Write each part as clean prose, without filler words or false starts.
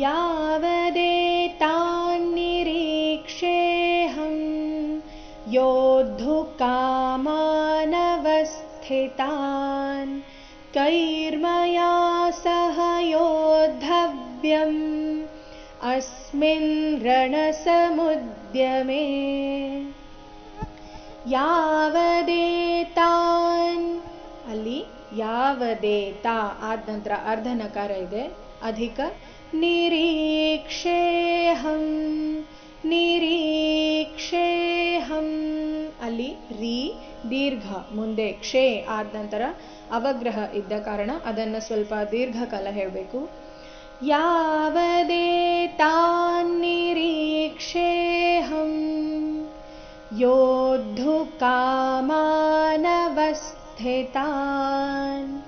यावदेतान्निरीक्षेऽहं योद्धुकामानवस्थितान् कैर्मया सह योद्धव्यम् अस्मिन् रणसमुद्यमे ಯಾವದೇತಾನ್ ಅಲ್ಲಿ ಯಾವದೇತ ಆದ ನಂತರ ಅರ್ಧ ನಕಾರ ಇದೆ ಅಧಿಕ ನಿರೀಕ್ಷೇಹಂ ನಿರೀಕ್ಷೇಹಂ ಅಲ್ಲಿ ರೀ ದೀರ್ಘ ಮುಂದೆ ಕ್ಷೇ ಆದ ನಂತರ ಅವಗ್ರಹ ಇದ್ದ ಕಾರಣ ಅದನ್ನು ಸ್ವಲ್ಪ ದೀರ್ಘಕಾಲ ಹೇಳಬೇಕು. ಯಾವದೇತಾನ್ ನಿರೀಕ್ಷೇಹಂ ಯೋद्धುಕಾಮಾನवस्थितान्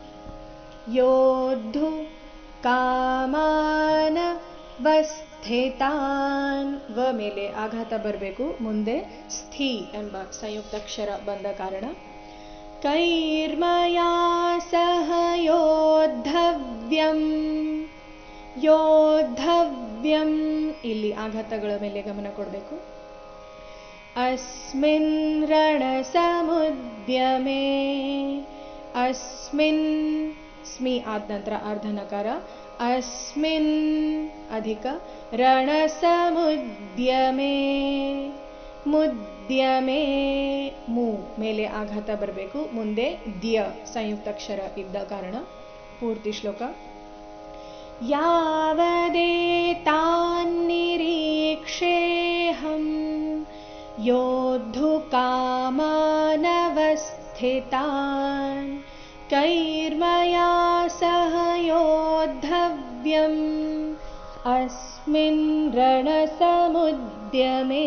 ಯೋद्धುಕಾಮಾನवस्थितान् ವ ಮೇಲೆ ಆಘಾತ ಬರಬೇಕು, ಮುಂದೆ ಸ್ಥಿ ಎಂಬ ಸಂಯುಕ್ತಾಕ್ಷರ ಬಂದ ಕಾರಣ. ಕೈರ್ಮಯಾ ಸಹ ಯೋದ್ಧವ್ಯಂ ಯೋದ್ಧವ್ಯಂ ಇಲ್ಲಿ ಆಘಾತಗಳ ಮೇಲೆ ಗಮನ ಕೊಡಬೇಕು. ಅಸ್ಮಿನ್ ರಣಸಮುದ್ಯಮೇ ಅಸ್ಮಿನ್ ಸ್ಮಿ ಆದ ನಂತರ ಅರ್ಧ ನಕಾರ ಅಸ್ಮಿನ್ ಅಧಿಕ ರಣಸಮುದ್ಯಮೇ ಮುದ್ಯಮೇ ಮೂ ಮೇಲೆ ಆಘಾತ ಬರಬೇಕು, ಮುಂದೆ ದ್ಯ ಸಂಯುಕ್ತಾಕ್ಷರ ಇದ್ದ ಕಾರಣ. ಪೂರ್ತಿ ಶ್ಲೋಕ. ಯಾವದೇತಾನ್ನಿರೀಕ್ಷೇಹಂ ಯೋद्धುಕಾಮಾನवस्थितान् कैर्मया सह योद्धव्यम् अस्मिन् रणसमुद्यमे